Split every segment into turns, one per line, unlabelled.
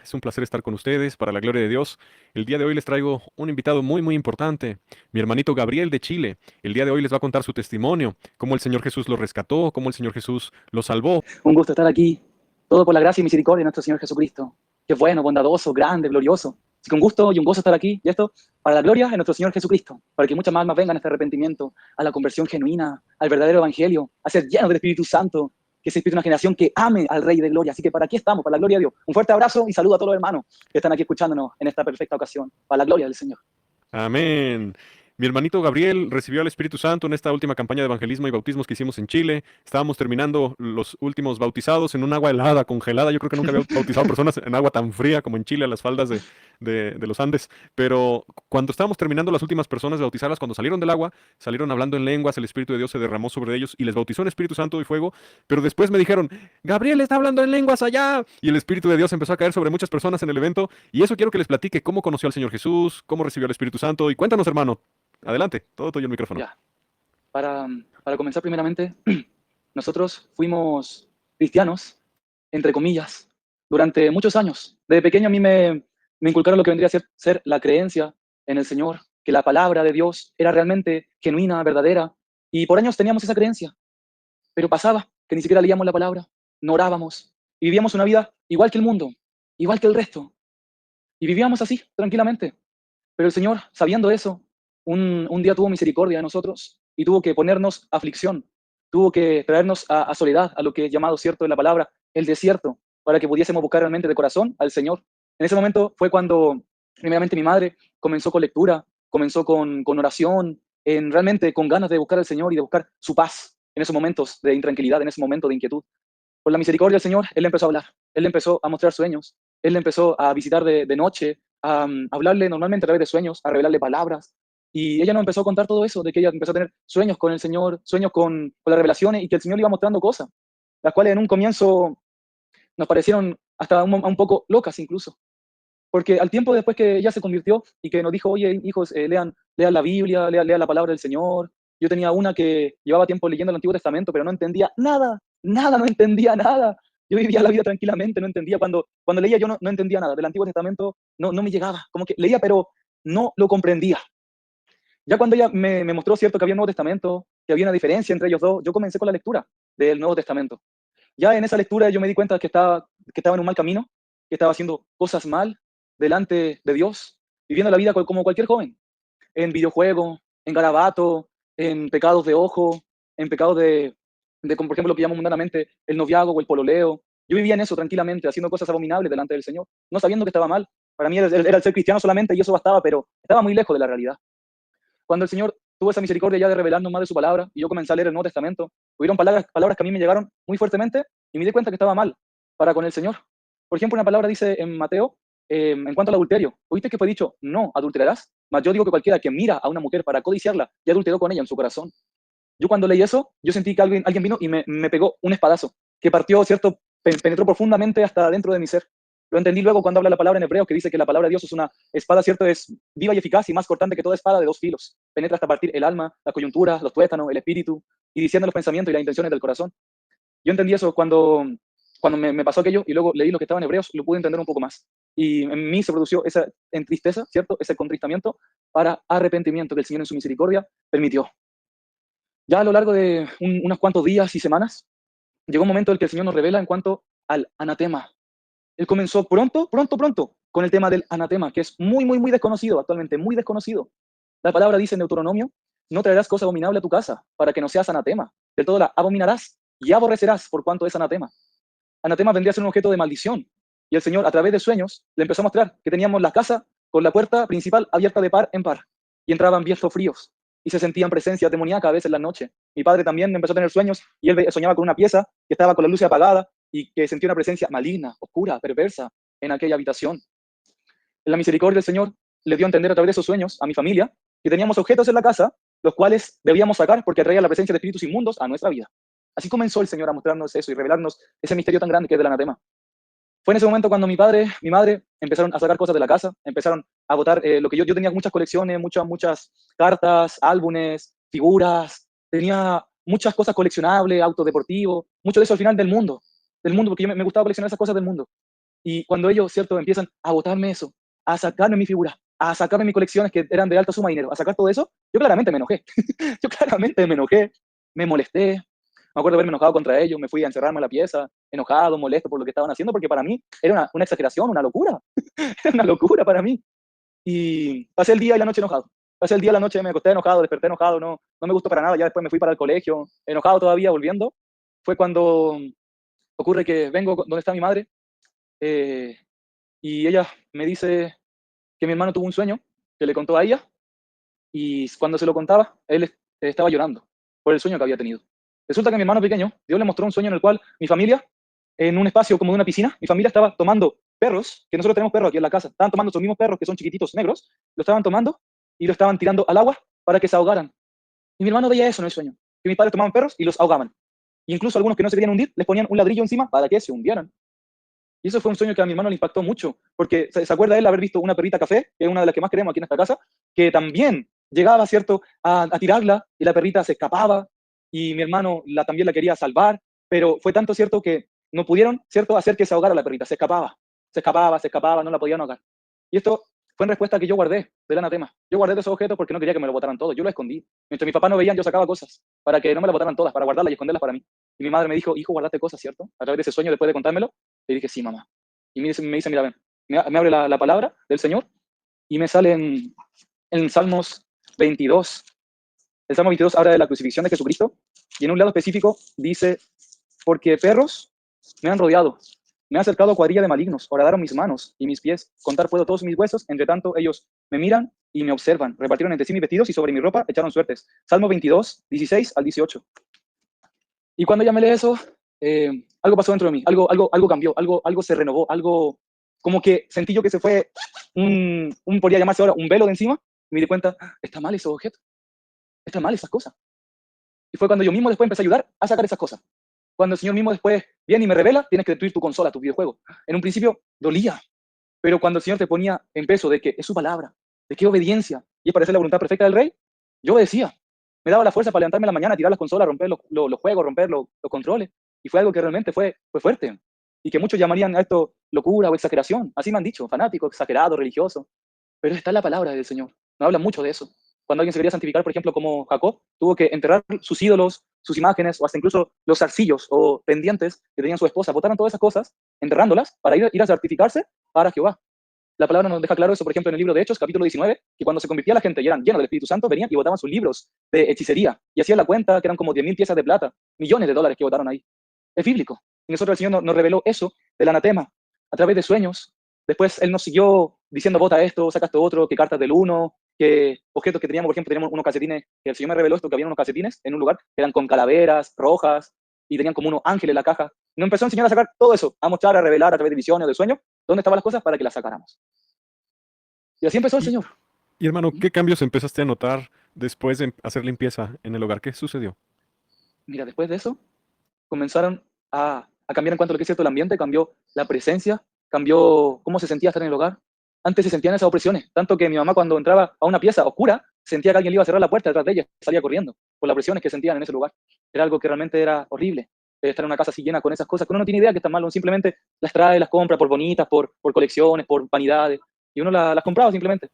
Es un placer estar con ustedes para la gloria de Dios. El día de hoy les traigo un invitado muy importante, mi hermanito Gabriel de Chile. El día de hoy les va a contar su testimonio, cómo el Señor Jesús lo rescató, cómo el Señor Jesús lo salvó.
Un gusto estar aquí. Todo por la gracia y misericordia de nuestro Señor Jesucristo. Que es bueno, bondadoso, grande, glorioso. Así que un gusto y un gozo estar aquí. Y esto para la gloria de nuestro Señor Jesucristo. Para que muchas más almas vengan a este arrepentimiento, a la conversión genuina, al verdadero evangelio, a ser llenos del Espíritu Santo. Que se espíritu una generación que ame al Rey de Gloria. Así que para aquí estamos, para la gloria de Dios. Un fuerte abrazo y saludo a todos los hermanos que están aquí escuchándonos en esta perfecta ocasión. Para la gloria del Señor.
Amén. Mi hermanito Gabriel recibió al Espíritu Santo en esta última campaña de evangelismo y bautismos que hicimos en Chile. Estábamos terminando los últimos bautizados en un agua helada, congelada. Yo creo que nunca había bautizado personas en agua tan fría como en Chile, a las faldas de los Andes. Pero cuando estábamos terminando las últimas personas de bautizarlas, cuando salieron del agua, salieron hablando en lenguas, el Espíritu de Dios se derramó sobre ellos y les bautizó en Espíritu Santo y fuego. Pero después me dijeron, Gabriel está hablando en lenguas allá. Y el Espíritu de Dios empezó a caer sobre muchas personas en el evento. Y eso quiero que les platique cómo conoció al Señor Jesús, cómo recibió al Espíritu Santo. Y cuéntanos, hermano. Adelante, todo tuyo el micrófono.
Ya, para, para comenzar primeramente, nosotros fuimos cristianos, entre comillas, durante muchos años. Desde pequeño a mí me inculcaron lo que vendría a ser la creencia en el Señor, que la palabra de Dios era realmente genuina, verdadera, y por años teníamos esa creencia, pero pasaba que ni siquiera leíamos la palabra, no orábamos, y vivíamos una vida igual que el mundo, igual que el resto, y vivíamos así, tranquilamente. Pero el Señor, sabiendo eso, un día tuvo misericordia de nosotros y tuvo que ponernos aflicción, tuvo que traernos a soledad, a lo que es llamado, cierto, en la palabra, el desierto, para que pudiésemos buscar realmente de corazón al Señor. En ese momento fue cuando, primeramente, mi madre comenzó con lectura, comenzó con oración, realmente con ganas de buscar al Señor y de buscar su paz en esos momentos de intranquilidad, en ese momento de inquietud. Por la misericordia del Señor, Él empezó a hablar, Él empezó a mostrar sueños, Él empezó a visitar de noche, a hablarle normalmente a través de sueños, a revelarle palabras. Y ella nos empezó a contar todo eso, de que ella empezó a tener sueños con el Señor, sueños con las revelaciones y que el Señor le iba mostrando cosas, las cuales en un comienzo nos parecieron hasta un poco locas incluso. Porque al tiempo después que ella se convirtió y que nos dijo, oye, hijos, lean la Biblia, lean la palabra del Señor. Yo tenía una que llevaba tiempo leyendo el Antiguo Testamento, pero no entendía nada, nada, no entendía nada. Yo vivía la vida tranquilamente, no entendía. Cuando leía yo no entendía nada. Del Antiguo Testamento no me llegaba. Como que leía, pero no lo comprendía. Ya cuando ella me mostró, cierto, que había un Nuevo Testamento, que había una diferencia entre ellos dos, yo comencé con la lectura del Nuevo Testamento. Ya en esa lectura yo me di cuenta que estaba en un mal camino, que estaba haciendo cosas mal delante de Dios, viviendo la vida como cualquier joven, en videojuegos, en garabato, en pecados de ojo, en pecados como por ejemplo lo que llamo mundanamente el noviazgo o el pololeo. Yo vivía en eso tranquilamente, haciendo cosas abominables delante del Señor, no sabiendo que estaba mal. Para mí era el ser cristiano solamente y eso bastaba, pero estaba muy lejos de la realidad. Cuando el Señor tuvo esa misericordia ya de revelarnos más de su palabra y yo comencé a leer el Nuevo Testamento, hubieron palabras que a mí me llegaron muy fuertemente y me di cuenta que estaba mal para con el Señor. Por ejemplo, una palabra dice en Mateo, en cuanto al adulterio, ¿oíste que fue dicho, no adulterarás? Mas yo digo que cualquiera que mira a una mujer para codiciarla, ya adulteró con ella en su corazón. Yo cuando leí eso, yo sentí que alguien vino y me pegó un espadazo, que partió, ¿cierto? Penetró profundamente hasta dentro de mi ser. Lo entendí luego cuando habla la palabra en hebreo, que dice que la palabra de Dios es una espada, ¿cierto? Es viva y eficaz y más cortante que toda espada de dos filos. Penetra hasta partir el alma, la coyuntura, los tuétanos, el espíritu, y diciendo los pensamientos y las intenciones del corazón. Yo entendí eso cuando me pasó aquello y luego leí lo que estaba en hebreos y lo pude entender un poco más. Y en mí se produjo esa entristeza, ¿cierto? Ese contristamiento para arrepentimiento que el Señor en su misericordia permitió. Ya a lo largo de unos cuantos días y semanas, llegó un momento en el que el Señor nos revela en cuanto al anatema. Él comenzó pronto con el tema del anatema, que es muy desconocido actualmente, muy desconocido. La palabra dice en Deuteronomio, no traerás cosa abominable a tu casa para que no seas anatema. De todo la abominarás y aborrecerás por cuanto es anatema. Anatema vendría a ser un objeto de maldición. Y el Señor, a través de sueños, le empezó a mostrar que teníamos la casa con la puerta principal abierta de par en par. Y entraban vientos fríos. Y se sentían presencias demoníacas a veces en la noche. Mi padre también empezó a tener sueños y él soñaba con una pieza que estaba con la luz apagada y que sentía una presencia maligna, oscura, perversa en aquella habitación. En la misericordia del Señor le dio a entender a través de esos sueños a mi familia que teníamos objetos en la casa, los cuales debíamos sacar porque traía la presencia de espíritus inmundos a nuestra vida. Así comenzó el Señor a mostrarnos eso y revelarnos ese misterio tan grande que es del anatema. Fue en ese momento cuando mi padre, mi madre empezaron a sacar cosas de la casa, empezaron a botar lo que yo tenía muchas colecciones, muchas cartas, álbumes, figuras, tenía muchas cosas coleccionables, autos deportivos, mucho de eso al final del mundo porque me gustaba coleccionar esas cosas del mundo. Y cuando ellos, ¿cierto?, empiezan a botarme eso, a sacarme mi figura, a sacarme mis colecciones que eran de alta suma de dinero, a sacar todo eso, yo claramente me enojé. Yo claramente me enojé, me molesté. Me acuerdo haberme enojado contra ellos, me fui a encerrarme en la pieza, enojado, molesto por lo que estaban haciendo, porque para mí era una exageración, una locura. Era una locura para mí. Y pasé el día y la noche enojado. Pasé el día y la noche, me acosté enojado, desperté enojado, no me gustó para nada. Ya después me fui para el colegio, enojado todavía, volviendo. Fue cuando ocurre que vengo donde está mi madre, eh, y ella me dice que mi hermano tuvo un sueño que le contó a ella, y cuando se lo contaba, él estaba llorando por el sueño que había tenido. Resulta que mi hermano pequeño, Dios le mostró un sueño en el cual mi familia, en un espacio como de una piscina, mi familia estaba tomando perros, que nosotros tenemos perros aquí en la casa, estaban tomando esos mismos perros que son chiquititos, negros, lo estaban tomando y lo estaban tirando al agua para que se ahogaran. Y mi hermano veía eso en el sueño, que mis padres tomaban perros y los ahogaban. E incluso algunos que no se querían hundir, les ponían un ladrillo encima para que se hundieran. Y eso fue un sueño que a mi hermano le impactó mucho, porque se acuerda él haber visto una perrita café, que es una de las que más queremos aquí en esta casa, que también llegaba, ¿cierto?, a tirarla y la perrita se escapaba y mi hermano también la quería salvar, pero fue tanto, ¿cierto?, que no pudieron, ¿cierto?, hacer que se ahogara la perrita, se escapaba, se escapaba, se escapaba, no la podían ahogar. Y esto fue en respuesta que yo guardé del anatema. Yo guardé de esos objetos porque no quería que me lo botaran todos, yo lo escondí. Mientras mis papás no veían, yo sacaba cosas para que no me las botaran todas, para guardarlas y esconderlas para mí. Y mi madre me dijo, hijo, guardaste cosas, ¿cierto? A través de ese sueño, después de contármelo, le dije, sí, mamá. Y me dice, mira, ven, me abre la palabra del Señor y me sale en Salmos 22. El Salmo 22 habla de la crucifixión de Jesucristo y en un lado específico dice, porque perros me han rodeado, me ha acercado cuadrilla de malignos, horadaron mis manos y mis pies, contar puedo todos mis huesos, entre tanto ellos me miran y me observan, repartieron entre sí mis vestidos y sobre mi ropa echaron suertes. Salmo 22, 16 al 18. Y cuando ella me lee eso, algo pasó dentro de mí, algo cambió, algo se renovó, algo como que sentí yo que se fue podría llamarse ahora, un velo de encima, y me di cuenta, está mal esos objetos, está mal esas cosas. Y fue cuando yo mismo después empecé a ayudar a sacar esas cosas. Cuando el Señor mismo después viene y me revela, tienes que destruir tu consola, tu videojuego. En un principio dolía, pero cuando el Señor te ponía en peso de que es su palabra, de que obediencia, y es para hacer la voluntad perfecta del Rey, yo obedecía. Me daba la fuerza para levantarme en la mañana, tirar las consolas, romper los juegos, romper los controles. Y fue algo que realmente fue fuerte. Y que muchos llamarían a esto locura o exageración. Así me han dicho, fanático, exagerado, religioso. Pero está en la palabra del Señor. No habla mucho de eso. Cuando alguien se quería santificar, por ejemplo, como Jacob, tuvo que enterrar sus ídolos, sus imágenes, o hasta incluso los zarcillos o pendientes que tenían su esposa. Botaron todas esas cosas, enterrándolas, para ir a santificarse para Jehová. La palabra nos deja claro eso, por ejemplo, en el libro de Hechos, capítulo 19, que cuando se convertía la gente y eran llenos del Espíritu Santo, venían y botaban sus libros de hechicería. Y hacían la cuenta que eran como 10.000 piezas de plata, millones de dólares que botaron ahí. Es bíblico. Y nosotros el Señor nos reveló eso del anatema a través de sueños. Después Él nos siguió diciendo, bota esto, saca esto otro, que cartas del uno, que objetos que teníamos, por ejemplo, teníamos unos calcetines, que el Señor me reveló esto, que había unos calcetines en un lugar que eran con calaveras rojas y tenían como unos ángeles en la caja. Nos empezó a enseñar a sacar todo eso, a mostrar, a revelar a través de visiones o de sueños, dónde estaban las cosas para que las sacáramos. Y así empezó el
Y,
Señor.
y hermano, ¿qué cambios empezaste a notar después de hacer limpieza en el hogar? ¿Qué sucedió?
Mira, después de eso, comenzaron a cambiar en cuanto a lo que es cierto el ambiente, cambió la presencia, cambió cómo se sentía estar en el hogar. Antes se sentían esas opresiones, tanto que mi mamá cuando entraba a una pieza oscura, sentía que alguien le iba a cerrar la puerta detrás de ella, salía corriendo, por las presiones que sentían en ese lugar. Era algo que realmente era horrible, estar en una casa así llena con esas cosas, que uno no tiene idea que están mal, uno simplemente las trae, las compra por bonitas, por colecciones, por vanidades, y uno las compraba simplemente.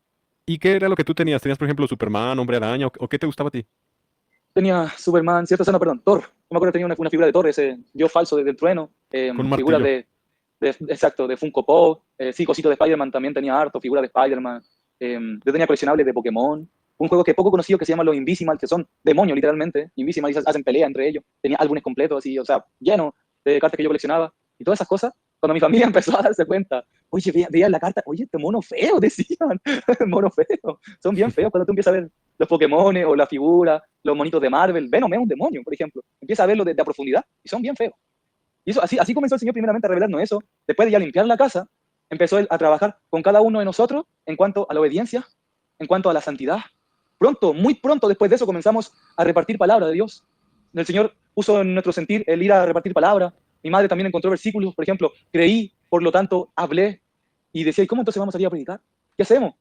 ¿Y qué era lo que tú tenías? ¿Tenías, por ejemplo, Superman, Hombre Araña, o qué te gustaba a ti?
Tenía Superman, cierto, no, perdón, Thor. No me acuerdo que tenía una figura de Thor, ese dios falso del trueno.
Con un
Figuras
martillo.
exacto, de Funko Pop. Sí, cositos de Spider-Man también tenía harto, figuras de Spider-Man. Yo tenía coleccionables de Pokémon. Un juego que es poco conocido que se llama los Invisimal, que son demonios literalmente. Invisimal, y hacen pelea entre ellos. Tenía álbumes completos así, o sea, lleno de cartas que yo coleccionaba. Y todas esas cosas, cuando mi familia empezó a darse cuenta, oye, veía la carta, oye, este mono feo, decían, mono feo. Son bien feos cuando tú empiezas a ver los Pokémon o la figura, los monitos de Marvel. Venom es un demonio, por ejemplo. Empieza a verlo desde a profundidad y son bien feos. Y eso, así comenzó el Señor primeramente a revelarnos eso. Después de ya limpiar la casa, empezó Él a trabajar con cada uno de nosotros en cuanto a la obediencia, en cuanto a la santidad. Pronto, muy pronto después de eso, comenzamos a repartir palabra de Dios. El Señor puso en nuestro sentir el ir a repartir palabra. Mi madre también encontró versículos, por ejemplo, creí, por lo tanto hablé. Y decía, ¿y cómo entonces vamos a ir a predicar? ¿Qué hacemos?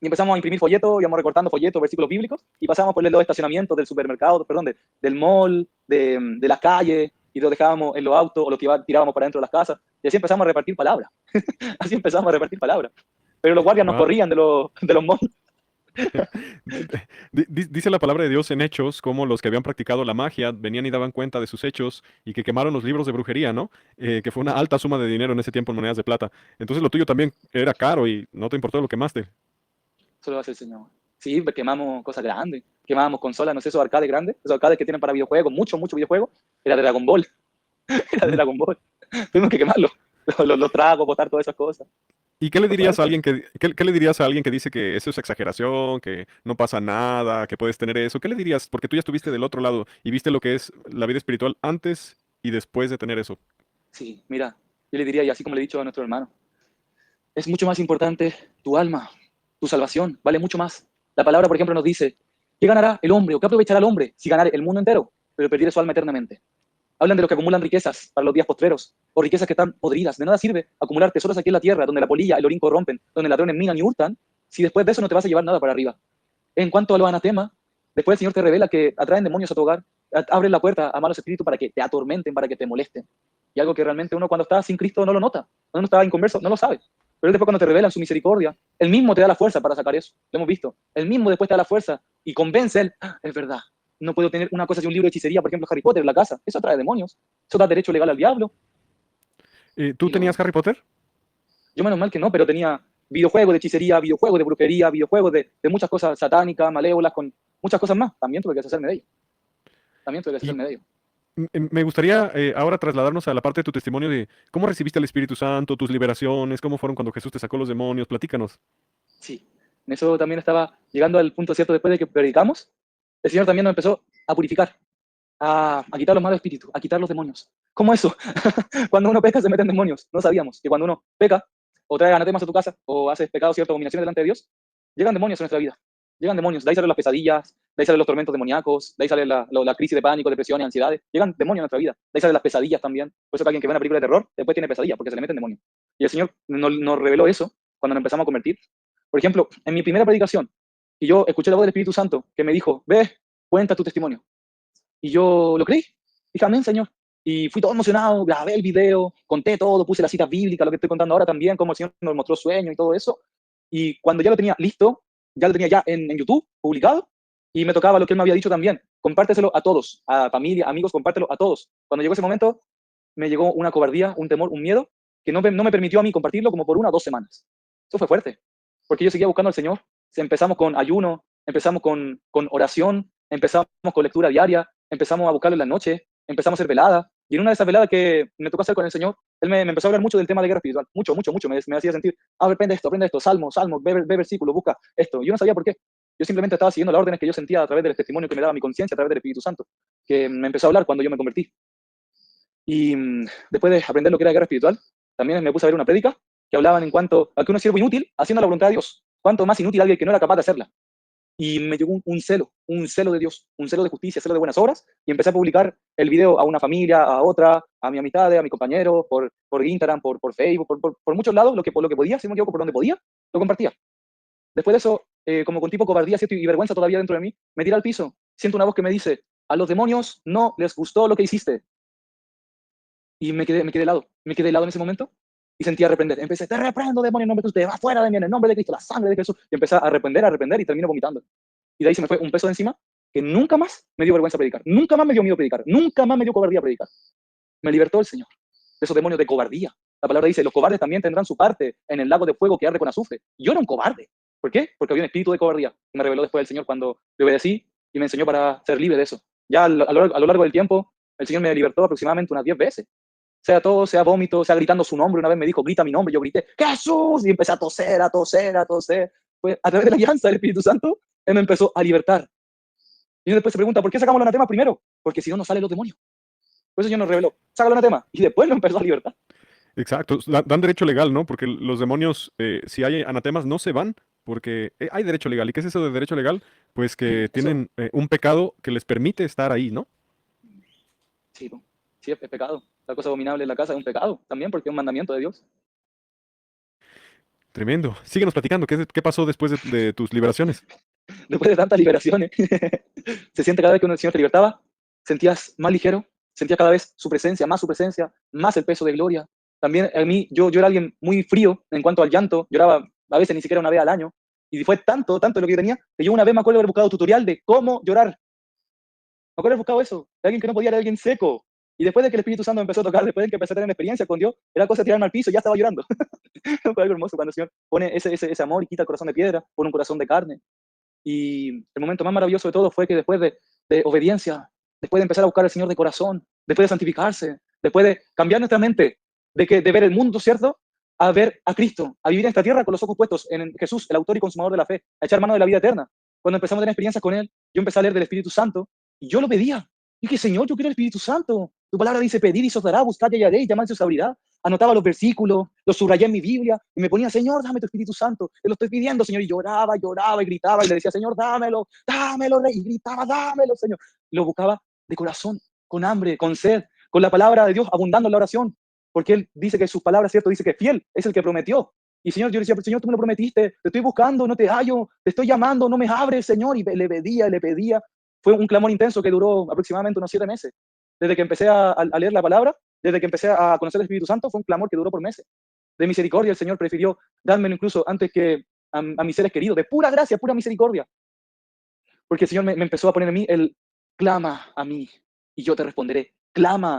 Y empezamos a imprimir folletos, íbamos recortando folletos, versículos bíblicos, y pasábamos por los estacionamientos del supermercado, perdón, del mall, de las calles, y lo dejábamos en los autos o lo tirábamos para dentro de las casas. Y así empezamos a repartir palabras. Así empezamos a repartir palabras. Pero los guardias nos
Wow.
corrían de los montes.
Dice la palabra de Dios en Hechos cómo los que habían practicado la magia venían y daban cuenta de sus hechos y que quemaron los libros de brujería, ¿no? Que fue una alta suma de dinero en ese tiempo en monedas de plata. Entonces lo tuyo también era caro y no te importó, lo quemaste.
Eso lo hace el Señor. Sí, quemamos cosas grandes. Quemábamos consolas, no sé, esos arcades grandes, esos arcades que tienen para videojuegos, muchos videojuegos. Era de Dragon Ball. Era de
Mm.
Dragon Ball. Tuvimos que quemarlo. Los tragos, botar todas esas cosas.
¿Y qué le
Fue
dirías a
fuerte.
alguien qué le dirías a alguien que dice que eso es exageración, que no pasa nada, que puedes tener eso? ¿Qué le dirías? Porque tú ya estuviste del otro lado y viste lo que es la vida espiritual antes y después de tener eso.
Sí, mira, yo le diría, y así como le he dicho a nuestro hermano, es mucho más importante tu alma, tu salvación, vale mucho más. La palabra, por ejemplo, nos dice, ¿qué ganará el hombre o qué aprovechará el hombre si ganara el mundo entero, pero perdiere su alma eternamente? Hablan de los que acumulan riquezas para los días postreros, o riquezas que están podridas. De nada sirve acumular tesoros aquí en la tierra, donde la polilla y el orín corrompen, donde ladrones minan y hurtan, si después de eso no te vas a llevar nada para arriba. En cuanto a los anatemas, después el Señor te revela que atraen demonios a tu hogar, abren la puerta a malos espíritus para que te atormenten, para que te molesten. Y algo que realmente uno cuando está sin Cristo no lo nota, cuando uno está inconverso no lo sabe. Pero él después cuando te revelan su misericordia, él mismo te da la fuerza para sacar eso. Lo hemos visto. Él mismo después te da la fuerza y convence a él, "Ah, es verdad, no puedo tener una cosa así, un libro de hechicería, por ejemplo, Harry Potter en la casa. Eso atrae demonios. Eso da derecho legal al diablo.
¿Tú
Y
tenías Harry Potter?
yo menos mal que no, pero tenía videojuegos de hechicería, videojuegos de brujería, videojuegos de muchas cosas satánicas, malévolas, con muchas cosas más. También tuve que deshacerme de ello. También tuve que
Y
deshacerme de ello.
me gustaría ahora trasladarnos a la parte de tu testimonio de cómo recibiste el Espíritu Santo, tus liberaciones, cómo fueron cuando Jesús te sacó los demonios. Platícanos.
Sí. En eso también estaba llegando al punto cierto después de que predicamos. El Señor también nos empezó a purificar, a quitar los malos espíritus, a quitar los demonios. ¿Cómo eso? Cuando uno peca se meten demonios. No sabíamos que cuando uno peca o trae anatemas a tu casa o haces pecados, ciertas dominaciones delante de Dios, llegan demonios a nuestra vida. Llegan demonios. De ahí salen las pesadillas, de ahí salen los tormentos demoníacos, de ahí sale la crisis de pánico, depresiones, ansiedades. Llegan demonios a nuestra vida. De ahí salen las pesadillas también. Por eso que alguien que ve una película de terror después tiene pesadillas porque se le meten demonios. Y el Señor nos reveló eso cuando nos empezamos a convertir. Por ejemplo, en mi primera predicación, y yo escuché la voz del Espíritu Santo que me dijo, ve, cuenta tu testimonio. Y yo lo creí. Dije, amén, Señor. Y fui todo emocionado, grabé el video, conté todo, puse la cita bíblica, lo que estoy contando ahora también, cómo el Señor nos mostró sueños y todo eso. Y cuando ya lo tenía listo, ya lo tenía ya en YouTube, publicado, y me tocaba lo que él me había dicho también, compárteselo a todos, a familia, amigos, compártelo a todos. Cuando llegó ese momento, me llegó una cobardía, un temor, un miedo, que no me permitió a mí compartirlo como por 1 o 2 semanas. Eso fue fuerte, porque yo seguía buscando al Señor. Empezamos con ayuno, empezamos con oración, empezamos con lectura diaria, empezamos a buscarlo en la noche, empezamos a hacer veladas. Y en una de esas veladas que me tocó hacer con el Señor, él me empezó a hablar mucho del tema de guerra espiritual. Mucho. Me hacía sentir, aprende esto, salmo, ve versículo, busca esto. Yo no sabía por qué. Yo simplemente estaba siguiendo las órdenes que yo sentía a través del testimonio que me daba mi conciencia, a través del Espíritu Santo, que me empezó a hablar cuando yo me convertí. Y después de aprender lo que era guerra espiritual, también me puse a ver una prédica que hablaban en cuanto a que uno es siervo inútil haciendo la voluntad de Dios. Cuánto más inútil alguien que no era capaz de hacerla. Y me llegó un celo de Dios, un celo de justicia, celo de buenas obras, y empecé a publicar el video a una familia, a otra, a mi amistad, a mi compañero, por Instagram, por Facebook, por muchos lados, por lo que podía, si no me equivoco, por donde podía, lo compartía. Después de eso, como con tipo cobardía, ¿cierto? Y vergüenza todavía dentro de mí, me tiré al piso, siento una voz que me dice, a los demonios no les gustó lo que hiciste. Y me quedé helado en ese momento y sentí a reprender. Empecé, te reprendo, demonio, en nombre de usted, va fuera de mí, en el nombre de Cristo, la sangre de Jesús. Y empecé a reprender y terminé vomitando. Y de ahí se me fue un peso de encima que nunca más me dio vergüenza predicar, nunca más me dio miedo predicar, nunca más me dio cobardía predicar. Me libertó el Señor de esos demonios de cobardía. La palabra dice, los cobardes también tendrán su parte en el lago de fuego que arde con azufre. Yo era un cobarde. ¿Por qué? Porque había un espíritu de cobardía. Y me reveló después el Señor cuando le obedecí y me enseñó para ser libre de eso. Ya a lo largo del tiempo, el Señor me libertó aproximadamente unas 10 veces. Sea todo, sea vómito, sea gritando su nombre. Una vez me dijo, grita mi nombre, yo grité, ¡Jesús! Y empecé a toser, a toser, a toser. Pues a través de la alianza del Espíritu Santo, Él me empezó a libertar. Y después se pregunta, ¿por qué sacamos el anatema primero? Porque si no, nos salen los demonios. Por eso el Señor nos reveló, saca el anatema. Y después lo empezó a libertar.
Exacto, dan derecho legal, ¿no? Porque los demonios, si hay anatemas, no se van, porque hay derecho legal. ¿Y qué es eso de derecho legal? Pues que
Eso,
tienen un pecado que les permite estar ahí, ¿no?
sí, sí, es pecado. La cosa abominable en la casa es un pecado también porque es un mandamiento de Dios.
Tremendo. Síguenos platicando, ¿qué pasó después de tus liberaciones?
Después de tantas liberaciones, se siente cada vez que el Señor te libertaba, sentías más ligero, sentía cada vez su presencia, más el peso de gloria. También a mí, yo era alguien muy frío en cuanto al llanto, lloraba a veces ni siquiera una vez al año, y fue tanto lo que yo tenía, que yo una vez me acuerdo haber buscado tutorial de cómo llorar. Me acuerdo haber buscado eso, de alguien que no podía, era alguien seco. Y después de que el Espíritu Santo me empezó a tocar, después de que empecé a tener experiencia con Dios, era cosa de tirarme al piso y ya estaba llorando. Fue algo hermoso cuando el Señor pone ese amor y quita el corazón de piedra, pone un corazón de carne. Y el momento más maravilloso de todo fue que después de obediencia, después de empezar a buscar al Señor de corazón, después de santificarse, después de cambiar nuestra mente, de ver el mundo, ¿cierto? A ver a Cristo, a vivir en esta tierra con los ojos puestos en Jesús, el autor y consumador de la fe, a echar mano de la vida eterna. Cuando empezamos a tener experiencias con Él, yo empecé a leer del Espíritu Santo y yo lo pedía. Y dije, Señor, yo quiero el Espíritu Santo. Tu palabra dice, pedid y se os dará, buscad y hallaréis, llamad y se os abrirá. Anotaba los versículos, los subrayé en mi Biblia y me ponía, Señor, dame tu Espíritu Santo. Te lo estoy pidiendo, Señor. Y lloraba y gritaba y le decía, Señor, dámelo, Rey. Y gritaba, dámelo, Señor. Y lo buscaba de corazón, con hambre, con sed, con la palabra de Dios abundando en la oración. Porque Él dice que sus palabras, ¿cierto? Dice que fiel es el que prometió. Y Señor, yo le decía, Señor, tú me lo prometiste, te estoy buscando, no te hallo, te estoy llamando, no me abres, Señor. Y le pedía. Fue un clamor intenso que duró aproximadamente unos 7 meses. Desde que empecé a leer la palabra, desde que empecé a conocer el Espíritu Santo, fue un clamor que duró por meses. De misericordia, el Señor prefirió dármelo incluso antes que a mis seres queridos, de pura gracia, pura misericordia. Porque el Señor me empezó a poner en mí el clama a mí y yo te responderé. Clama